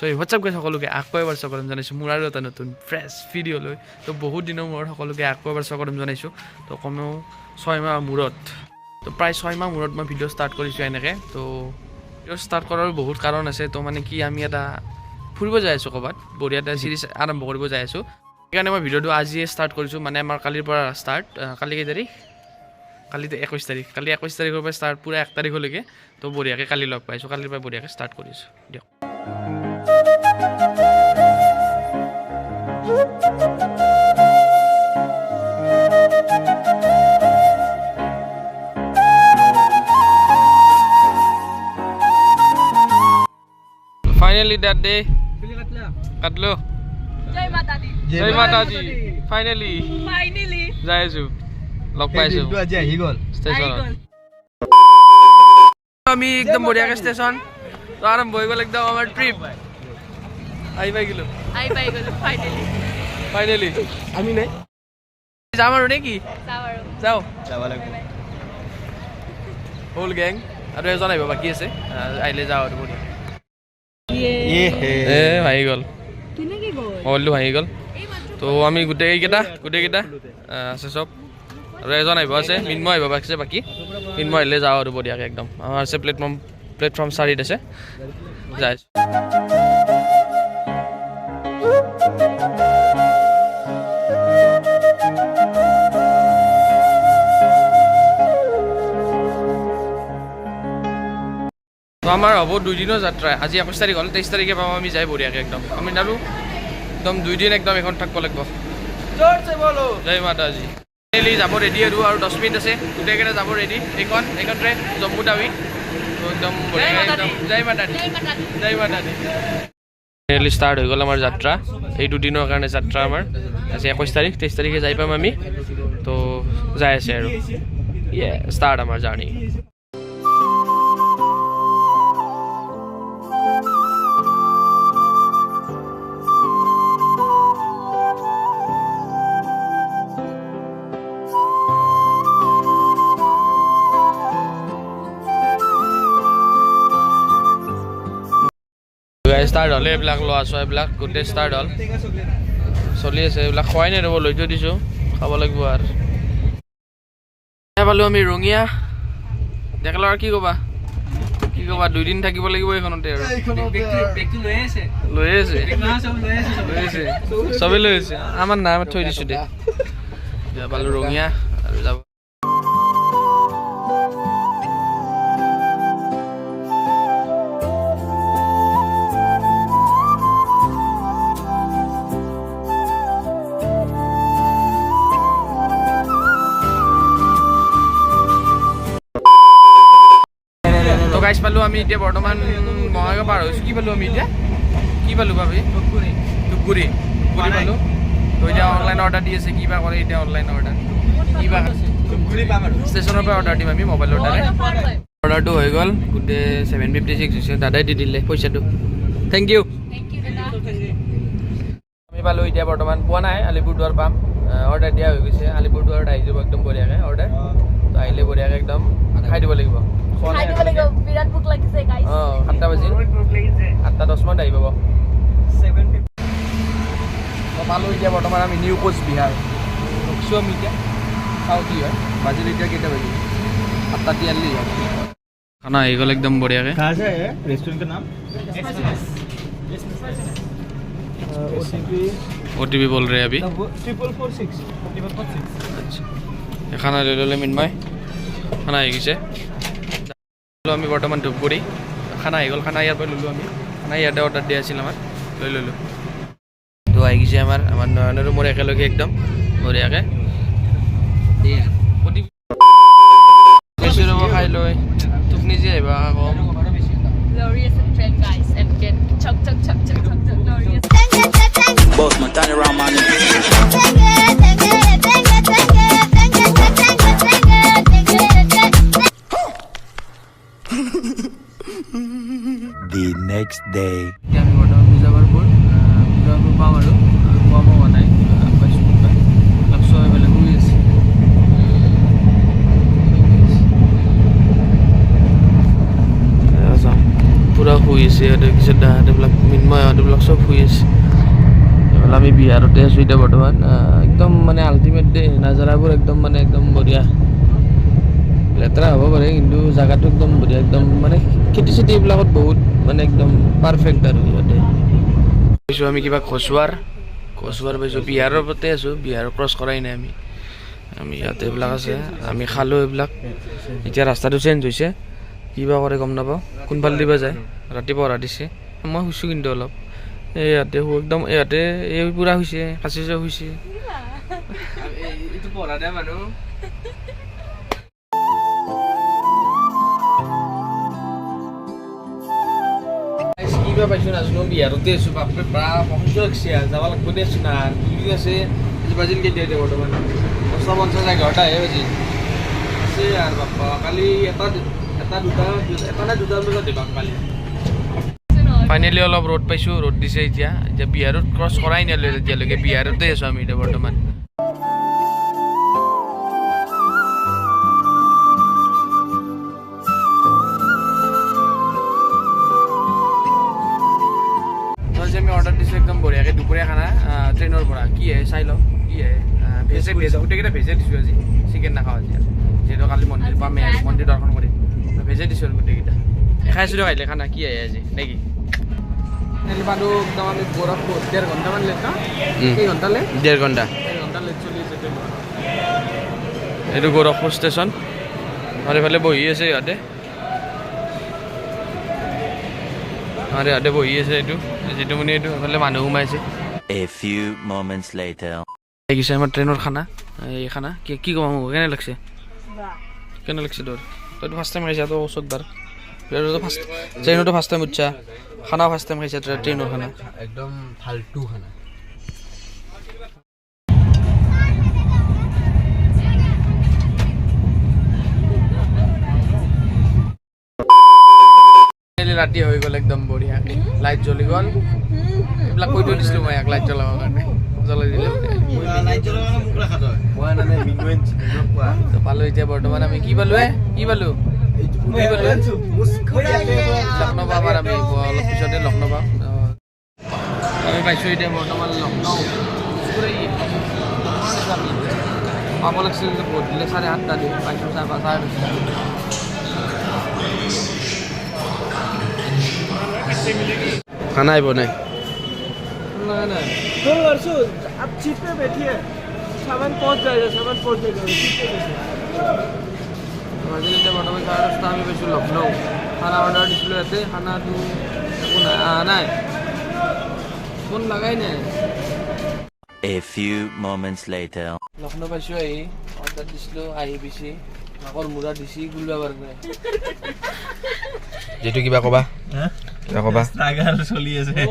So WhatsApp guys সকলোকে আকৌ এবাৰ স্বাগতম জনাইছোঁ মোৰ আৰু এটা নতুন ফ্ৰেছ ভিডিঅ' লৈ তো বহুত দিনৰ মূৰত সকলোকে আকৌ এবাৰ স্বাগতম জনাইছোঁ তো কমেও 6 মাহ মূৰত তো প্ৰায় 6 মাহ মূৰত মই ভিডিঅ' ষ্টাৰ্ট কৰিছোঁ এনেকৈ তো ভিডিঅ' ষ্টাৰ্ট কৰাৰ বহুত কাৰণ আছে তো মানে কি আমি এটা ফুৰিব যাই আছোঁ ক'ৰবাত বঢ়িয়া এটা চিৰিজ আৰম্ভ কৰিব যাই আছোঁ সেইকাৰণে মই ভিডিঅ'টো আজিয়ে ষ্টাৰ্ট কৰিছোঁ মানে আমাৰ কালিৰ পৰা ষ্টাৰ্ট কালি কেই তাৰিখ কালিতো 21 তাৰিখ কালি 21 তাৰিখৰ পৰা ষ্টাৰ্ট পূৰা 1 তাৰিখলৈকে তো বঢ়িয়াকৈ কালি লগ পাইছোঁ কালিৰ পৰা বঢ়িয়াকৈ ষ্টাৰ্ট কৰিছোঁ দিয়ক Finally that day. Katlo. Jai Mata Di. Jai Mata Di. Finally. Finally. Jaisu. Log paisu. Itu aja higol. Station. আমি একদম বঢ়িয়াকে স্টেশন তো আৰম্ভ হৈ গ'ল একদম আমাৰ ট্ৰিপ আহি পাই গ'লো ফাইনেলি আমি নাই যাম আৰু নেকি যাওঁ যাব লাগিব হোল গেং আৰু এজন আহিব বাকী আছে আহিলে যাওঁ আৰু বঢ়িয়া ভাঙি গ'ল মোবাইলটো ভাঙি গ'ল তো আমি গোটেইকেইটা আছে চব আৰু এজন আহিব আছে মিন্ময় আহিব আছে বাকী মিন্ময় আহিলে যাওঁ আৰু বঢ়িয়াকৈ একদম আমাৰ আছে প্লেটফৰ্ম 4ত আছে যাই তো আমাৰ হ'ব 2 দিনৰ যাত্ৰা আজি 21 তাৰিখ হ'ল 23 তাৰিখে পাম আমি যাই বঢ়িয়াকৈ একদম আমি আৰু একদম 2 দিন একদম এখন থাকিব লাগিব জয় মাতাজী ফাইনেলি যাব ৰেডি আৰু 10 মিনিট আছে গোটেইকেইটা যাব ৰেডি এইখন ট্ৰেইন জম্মু টাৱি তো একদম বঢ়িয়াকৈ একদম জয় মাতাজী ফাইনেলি ষ্টাৰ্ট হৈ গ'ল আমাৰ যাত্ৰা এই 2 দিনৰ কাৰণে যাত্ৰা আমাৰ আজি 21 তাৰিখ 23 তাৰিখে যাই পাম আমি তো যাই আছে আৰু ষ্টাৰ্ট আমাৰ জাৰ্ণি ষ্টাৰ্ট হ'লে এইবিলাক লোৱা চোৱা এইবিলাক গোটেই ষ্টাৰ্ট হ'ল চলি আছে এইবিলাক খোৱাই নাই ৰ'ব লৈ থৈ দিছোঁ খাব লাগিব আৰু পালোঁ আমি ৰঙিয়া দেখালো আৰু কি ক'বা 2 দিন থাকিব লাগিব এইখনতে আৰু লৈ আছে চবেই লৈ আছে আমাৰ নাম থৈ দিছোঁ দে পালোঁ ৰঙিয়া আৰু যাব গাইজ পালোঁ আমি এতিয়া বৰ্তমান মহাগাঁও পাৰ হৈছোঁ কি পালোঁ আমি এতিয়া কি পালোঁ ভাবি ধূপগুৰি পালোঁ তো এতিয়া অনলাইন অৰ্ডাৰ দি আছে কিবা কৰে এতিয়া অনলাইন অৰ্ডাৰ কিবা ষ্টেচনৰ পৰা অৰ্ডাৰ দিম আমি মোবাইল অৰ্ডাৰটো হৈ গ'ল গোটেই 756 হৈছে দাদাই দি দিলে পইচাটো থেংক ইউ আমি পালোঁ এতিয়া বৰ্তমান পোৱা নাই আলিপুৰদুৱাৰ পাম অৰ্ডাৰ দিয়া হৈ গৈছে আলিপুৰদুৱাৰত আহি যাব একদম বঢ়িয়াকৈ অৰ্ডাৰ তো আহিলে বঢ়িয়াকৈ একদম খাই দিব লাগিব বিৰাট ভোক লাগিছে গাইস 7টা বাজিল 8:10 মানত আহি পাব পালোঁ এতিয়া বৰ্তমান আমি নিউ কোচবিহাৰ ৰখিছোঁ আমি এতিয়া চাওঁ কি হয় বাজিল এতিয়া কেইটা বাজিল 8:43 খানা আহি গ'ল একদম বঢ়িয়াকৈ रेस्टोरेंट का नाम OTP बोल रहे हैं अभी 4446 अच्छा खाना ले लो मिन्मय खाना আহি গৈছে আমি বৰ্তমান ধূপগুৰি খানা আহি গ'ল খানা ইয়াৰ পৰা ল'লোঁ আমি খানা ইয়াতে অৰ্ডাৰ দিয়া আছিল আমাৰ লৈ ল'লোঁ তো আহি গৈছে আমাৰ নয়নৰো মোৰ একেলগে একদম বঢ়িয়াকৈ ৰ'ব খাই লৈ তোক নিজে আহিবা কম glorious trend guys and get chug glorious Boss man, turn around, man. The next day. আমি বৰ্তমান মুজাফৰপুৰ পাম আৰু খোৱা হোৱা নাই পাইছোঁ লাগছোঁ এইফালে শুই আছে পুৰা শুই শুই আছে, কিশোৰ দাহঁত এইবিলাক মিন্ময়হঁত এইবিলাক চব শুই আছে। এইফালে আমি বিহাৰতে আছোঁ এতিয়া বৰ্তমান। একদম মানে আল্টিমেট দেই, নাজাৰাবোৰ একদম মানে একদম বঢ়িয়া। লেতেৰা হ'ব পাৰে কিন্তু জেগাটো একদম বঢ়িয়া, একদম মানে খেতি চেতি এইবিলাকত বহুত মানে একদম পাৰফেক্ট আৰু ইয়াতে পাইছোঁ আমি কিবা কচুৱাৰ পাইছোঁ। বিহাৰৰ ওপৰতে আছোঁ, বিহাৰ ক্ৰছ কৰাই নাই আমি ইয়াতে এইবিলাক আছে, আমি খালোঁ এইবিলাক। এতিয়া ৰাস্তাটো চেঞ্জ হৈছে, কিবা কৰে গম নাপাওঁ, কোনফালে দিবা যায়। ৰাতি পহৰা দিছে, মই শুইছোঁ কিন্তু অলপ এই ইয়াতে একদম ইয়াতে এই পূৰা হৈছে, কাচি যোৱা হৈছে এইটো পঢ়া দিয়া মানুহ। কিবা পাইছোঁ নাজানো, বিহাৰতে আছোঁ। বাপৰে বাপ সহ্য লাগছে, যাব লাগিব দে আছোঁ না। কি আছে আজি বাজিল কেতিয়া এতিয়া বৰ্তমান 11:50 বাজিল আছে আৰু বাপ্পা। কালি এটা নে দুটা বজাত দিবা কালি। ফাইনেলি অলপ ৰ'দ পাইছোঁ, ৰ'দ দিছে এতিয়া বিহাৰত ক্ৰছ কৰাই নাই এতিয়ালৈকে, বিহাৰতে আছোঁ আমি এতিয়া বৰ্তমান। আমি অৰ্ডাৰ দিছোঁ একদম বঢ়িয়াকৈ দুপৰীয়া খানা ট্ৰেইনৰ পৰা। কি আহে চাই লওঁ, কি আহে। ভেজ গোটেইকেইটা ভেজে দিছোঁ আজি, চিকেন নাখাওঁ আজি আৰু, যিহেতু কালি মন্দিৰ পাম মন্দিৰ দৰ্শন কৰিম। ভেজে দিছোঁ আৰু গোটেইকেইটা। খাইছোঁ দিয়ক আহিলে খানা, কি আহে আজি নেকি? পালোঁ একদম আমি গোৰখপুৰ 1.5 ঘণ্টামান লেট ন? কেইঘণ্টা লেট? 1.5 ঘণ্টা লেট চলি আছে ট্ৰেইনৰ। এইটো গোৰখপুৰ ষ্টেচন, আৰু এইফালে বহি আছে ইহঁতে বহি আছে। এইটো যিটো মানে এইটো এইফালে মানুহ সোমাইছে। A few moments later. দেখিছে আমাৰ ট্ৰেইনৰ খানা, এই খানা কি কম কেনে লাগছে? কেনে লাগছে তোৰ? তইতো ফাৰ্ষ্ট টাইম খাইছা, তো ওচৰত বাৰ ট্ৰেইনতো ফাৰ্ষ্ট টাইম উঠছা, খানাও ফাৰ্ষ্ট টাইম খাইছা ট্ৰেইনৰ খানা, একদম ফাল্টু খানা। ৰাতি হৈ গ'ল একদম বঢ়িয়াকৈ, লাইট জ্বলি গ'ল। এইবিলাক কৈ থৈ দিছিলোঁ মই, লাইট জ্বলাবৰ কাৰণে জ্বলাই দিলোঁ। পালোঁ এতিয়া বৰ্তমান আমি কি পালোঁ লক্ষ্ণৌ পাম। আৰু আমি অলপ পিছতে লক্ষ্ণৌ পাম। আমি পাইছোঁ এতিয়া বৰ্তমান লক্ষ্ণৌ। পাব লাগিছিল যে বহুত দিলে 7:30 দিন পাইছোঁ, 5:30। खाना ही बने अब सीट पे बैठिए, सामान पहुंच जाएगा বৰ্তমান ৰাস্তা আমি পাইছোঁ লক্ষ্ণৌ। খানা অৰ্ডাৰ দিছিলোঁ ইয়াতে, খানাটো একো নাই, অহা নাই, ফোন লগাই নাই। A few moments later. Lucknow পাইছোঁ, আহি অৰ্ডাৰ দিছিলোঁ, আহি পিছি মাকৰ মূৰা দিছি গুলিব পাৰে। যিটো কিবা ক'বা চলি আছে।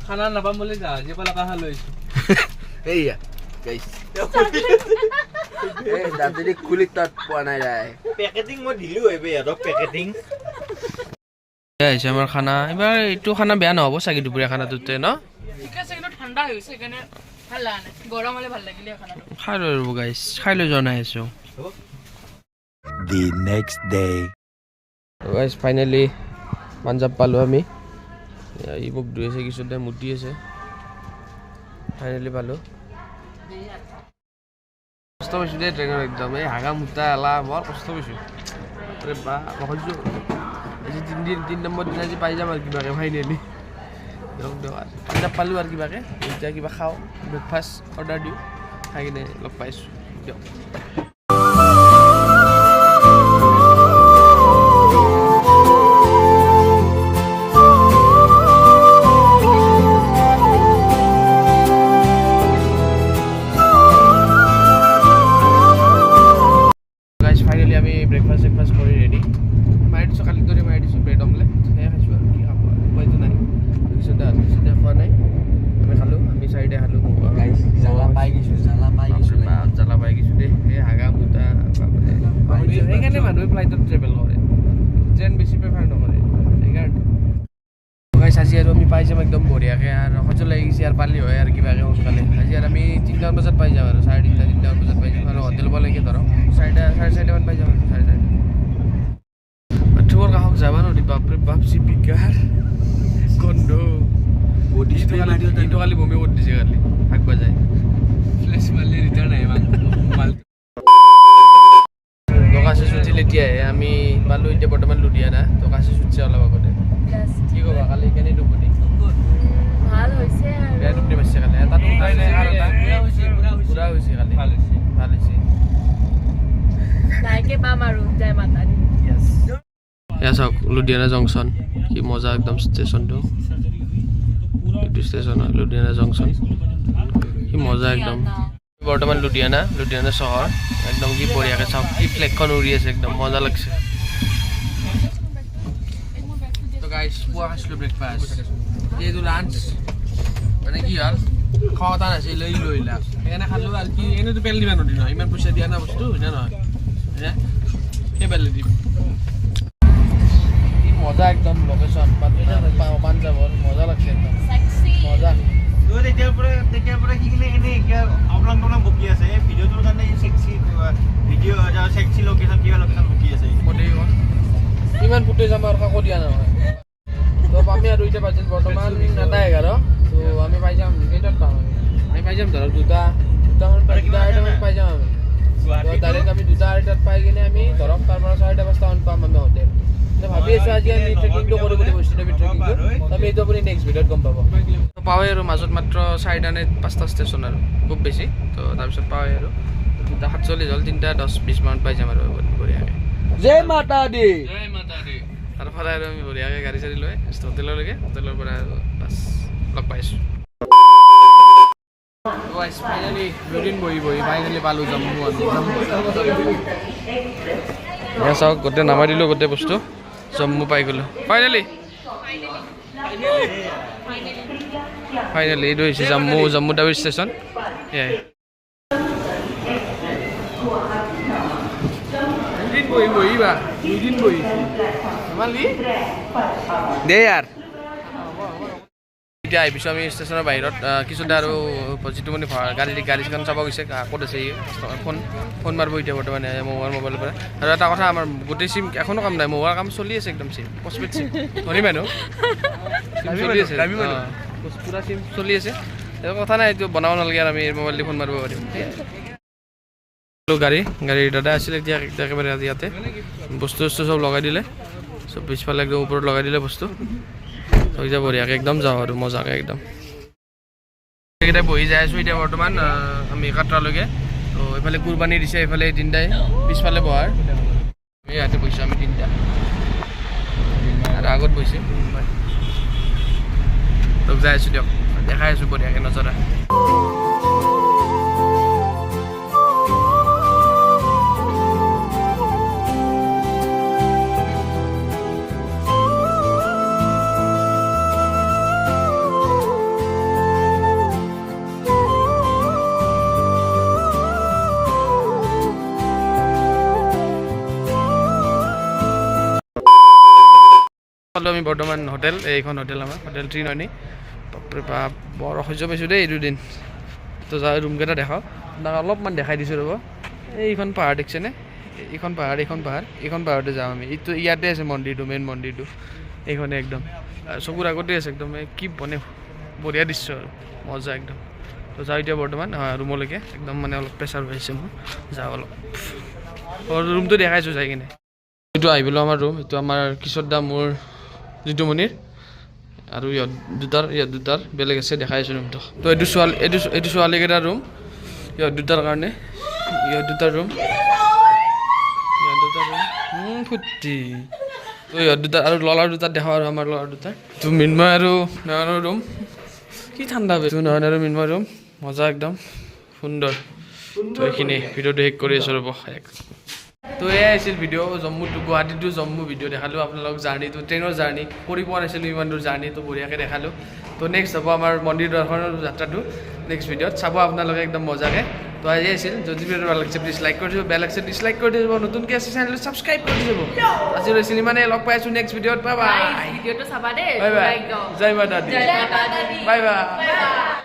খানা নাপাম বুলি জাহাজী পালা কাহা লৈছোঁ। এইয়া গাইছ দাঁতেদি খুলি তাত পোৱা নাই যায়। পেকেটিং মই দিলোঁ সিহঁতক পেকেটিং। আহিছে আমাৰ খানা। এইবাৰ এইটো খানা বেয়া নহ'ব চাগে, দুপৰীয়া খানাটোতে ন? ঠিক আছে, কিন্তু ঠাণ্ডা হৈ গৈছে সেইকাৰণে ভাল লগা নাই। গৰম হ'লে ভাল লাগিলে খানাটো। খাই লৈ ৰ'ব গাইছ, খাই লৈ জনাই আছোঁ। The next day. গাইছ ফাইনেলি পাঞ্জাৱ পালোঁ আমি। ই মোক ধুই আছে, কিছু টাইম মুতি আছে। ফাইনেলি পালোঁ। কষ্ট পাইছোঁ দেই ট্ৰেইনৰ একদম, এই হাগা মুতা এলা বৰ কষ্ট পাইছোঁ। আৰে বা সহ্য আজি 3 নম্বৰ দিনা আজি পাই যাম আৰু কিবাকৈ ফাইনেলি। দিয়ক পাঞ্জাৱ পালোঁ আৰু কিবাকৈ। এতিয়া কিবা খাওঁ, ব্ৰেকফাষ্ট অৰ্ডাৰ দিওঁ, খাই কিনে লগ পাইছোঁ দিয়ক। আমি ব্ৰেকফাষ্ট কৰি ৰেডি মাৰি দিছোঁ, কালি দৰে মাৰি দিছোঁ ব্ৰেড অমলেট। সেয়া খাইছোঁ আৰু কি খাব আৰু উপায়টো নাই। পিছতে খোৱা নাই, আমি খালোঁ, আমি 4টাই খালোঁ। জ্বালা পাই গৈছোঁ দেই, সেই হাগা মুতা। সেইকাৰণে মানুহে ফ্লাইটত ট্ৰেভেল কৰে, ট্ৰেইন বেছি প্ৰেফাৰ নকৰে সেইকাৰণে। গাইছ আজি আৰু আমি পাই যাম একদম বঢ়িয়াকৈ, আৰু সহ্য লাগি গৈছে আৰু পালি হয় আৰু কিবাকৈ সোনকালে। আজি আৰু আমি 3টামান বজাত পাই যাম আৰু 3:30 বজাত পাই যাম, আৰু হোটেল পালেকে ধৰক 4:30 পাই যাম আৰু 4:30। বাথৰুমৰ কাষত যাবা নোৱাৰি, বাপৰে বাপ যি বিকাৰ। কালি বমি কৰি দিছে কালি আগবা যায় ফ্লেছ মাৰলি ৰিটাৰ্ণ আহে মাল কাশী চুটিল এতিয়াহে আমি পালোঁ এতিয়া বৰ্তমান লুধিয়ানা তো কাশী চুটিছে অলপ আগতে কি ক'বা কালি কেনে টোপনি ভাল হৈছে বেয়া টোপনি মাৰিছে কালি এটা উঠাই নাই আৰু এটা পুৰা হৈছে কালি ভাল হৈছে লাইকে পাম আৰু জয় মাতা দি এয়া চাওক লুধিয়ানা জংচন কি মজা একদম ষ্টেচনটো এইটো ষ্টেচন হয় লুধিয়ানা জংচন কি মজা একদম বৰ্তমান লুধিয়ানা চহৰ একদম কি বঢ়িয়াকৈ চাওক কি ফ্লেগখন উৰি আছে একদম মজা লাগছে তো গাইছ পুৱা খাইছিলোঁ ব্ৰেকফাষ্ট এইটো লাঞ্চ মানে কি হ'ল খোৱা এটা নাছিল লৈ লা সেইকাৰণে খালোঁ আৰু কি এনেইতো পেল দিবা নদী নহয় ইমান পইচা দিয়া না বস্তু হয়নে নহয় সেই পেল দিম মজা একদম লোকেশ্যন পাঞ্জাবৰ মজা লাগছে একদম মজা তেতিয়াৰ পৰা শিকিলে এনেই অবলং বকি আছে এই ভিডিঅ'টোৰ কাৰণে চেক্সি লোকেশ্যন কিবা লোকেশ্যন বকি আছে ইমান ফুটেজ আমাৰ কাকো দিয়া নহয় তো আমি আৰু এতিয়া পাইছিল বৰ্তমান 9:11 তো আমি পাই যাম কেইটাত পাম আমি পাই যাম ধৰক দুটামান পাই যাম আমি ডাইৰেক্ট আমি 2:08 পাই কিনে আমি ধৰক তাৰ পৰা 5:30 পাম আমি হোটেল ভাবি আছো আজি আমি ট্ৰেকিংটো কৰিব লাগিব ষ্টেচনবি ট্ৰেকিংটো আমি এইটো আপুনি নেক্সট ভিডিঅ'ত গম পাব পাওঁৱে আৰু মাজত মাত্ৰ 4টা নে 5টা ষ্টেচন আৰু খুব বেছি তো তাৰপিছত পাওঁৱে আৰু 2:47 হ'ল 3:10-20 মানত পাই যাম আৰু বঢ়িয়াকৈ জয় মাতা দি তাৰপৰা আৰু আমি বঢ়িয়াকৈ গাড়ী চাড়ী লৈ হোটেললৈকে হোটেলৰ পৰা বাছ লগ পাইছোঁ ফাইনেলি দুদিন বহি ফাইনেলি পালোঁ জম্মু এয়া চাওক গোটেই নামাই দিলোঁ গোটেই বস্তু জম্মু পাই গ'লোঁ ফাইনেলি এইটো হৈছে জম্মু টাউন ষ্টেচন এয়াই দুদিন বহি দে ইয়াৰ এতিয়া আহিছোঁ আমি ষ্টেচনৰ বাহিৰত কিছুটা আৰু যিটো মানে গাড়ীখন চাব গৈছে ক'ত আছে ফোন মাৰিব এতিয়া বৰ্তমানে মোবাইলৰ পৰা আৰু এটা কথা আমাৰ গোটেই চিম এখনো কাম নাই মোবাইলৰ কাম চলি আছে একদম চিম পষ্টপেড চিম ধনী মানুহ চলি আছে পুৰা চিম চলি আছে এইটো কথা নাই এইটো বনাব নালাগে আৰু আমি মোবাইল দি ফোন মাৰিব পাৰিম গাড়ী দাদা আছিলে এতিয়া একেবাৰে ইয়াতে বস্তু চব লগাই দিলে চব পিছফালে একদম ওপৰত লগাই দিলে বস্তু এতিয়া বঢ়িয়াকৈ একদম যাওঁ আৰু মজাকৈ একদম এইকেইটা বহি যাই আছোঁ এতিয়া বৰ্তমান আমি কাটৰালৈকে তো এইফালে কুৰবানী দিছে এইফালে তিনিটাই পিছফালে বহাৰ আমি ইয়াতে বহিছোঁ আমি তিনিটা আৰু আগত বহিছে তোক যাই আছোঁ দিয়ক দেখাই আছোঁ বঢ়িয়াকৈ নজৰা আমি বৰ্তমান হোটেল এইখন হোটেল আমাৰ হোটেল ত্ৰিনয়নী বাপৰে বাপ বৰ অসহ্য পাইছোঁ দেই এই দুদিন তো যাই ৰুমকেইটা দেখাওঁ আপোনাক অলপমান দেখাই দিছোঁ ৰ'ব এইখন পাহাৰ দেখিছেনে এইখন পাহাৰতে যাওঁ আমি এইটো ইয়াতে আছে মন্দিৰটো মেইন মন্দিৰটো এইখনে একদম চকুৰ আগতে আছে একদম কি বনে বঢ়িয়া দৃশ্য আৰু মজা একদম তো যাওঁ এতিয়া বৰ্তমান ৰুমলৈকে একদম মানে অলপ প্ৰেছাৰ হৈ আছে মোৰ যাওঁ অলপ ৰুমটো দেখাইছোঁ যাই কিনে এইটো আহিবলৈ আমাৰ ৰুম এইটো আমাৰ কিশোৰ দা মোৰ জিতু মনিৰ আৰু ইহঁত দুটাৰ বেলেগ আছে দেখাই আছোঁ ৰুমটো তো এইটো ছোৱালীকেইটাৰ ৰুম ইহঁত দুটাৰ কাৰণে ইহঁত দুটাৰ ৰুম ফুটি তো ইহঁত দুটাৰ আৰু ল'ৰাৰ দুটাৰ দেখাওঁ আৰু আমাৰ ল'ৰাৰ দুটাৰ তো মৃন্ময় আৰু নয়নৰ ৰুম কি ঠাণ্ডা পাইছোঁ নয়ন আৰু মৃন্ময় ৰুম মজা একদম সুন্দৰ তো এইখিনি ভিডিঅ'টো শেষ কৰি আছোঁ ৰ'ব তো এয়াই আছিল video' Guwahati to Jammu video' দেখালোঁ আপোনালোক জাৰ্ণিটো ট্ৰেইনৰ জাৰ্ণি কৰি পোৱা নাছিলোঁ ইমান দূৰ জাৰ্ণিটো বঢ়িয়াকৈ দেখালোঁ তো নেক্সট হ'ব আমাৰ মন্দিৰ দৰ্শনৰ যাত্ৰাটো নেক্সট ভিডিঅ'ত চাব আপোনালোকে একদম মজাকৈ তো আজি আছিল যদি ভিডিঅ'টো ভাল লাগিছে প্লিজ লাইক কৰি দিব বেয়া লাগিছে ডিছলাইক কৰি দিব নতুনকৈ আছে চেনেলটো ছাবস্ক্ৰাইব কৰি দিব আজি আছিল ইমানে লগ পাই আছোঁ নেক্সট ভিডিঅ'ত বাই বাই ভিডিঅ'টো চাবা দেই বাই বাই জয় মাতা দি জয় মাতা দি বাই বাই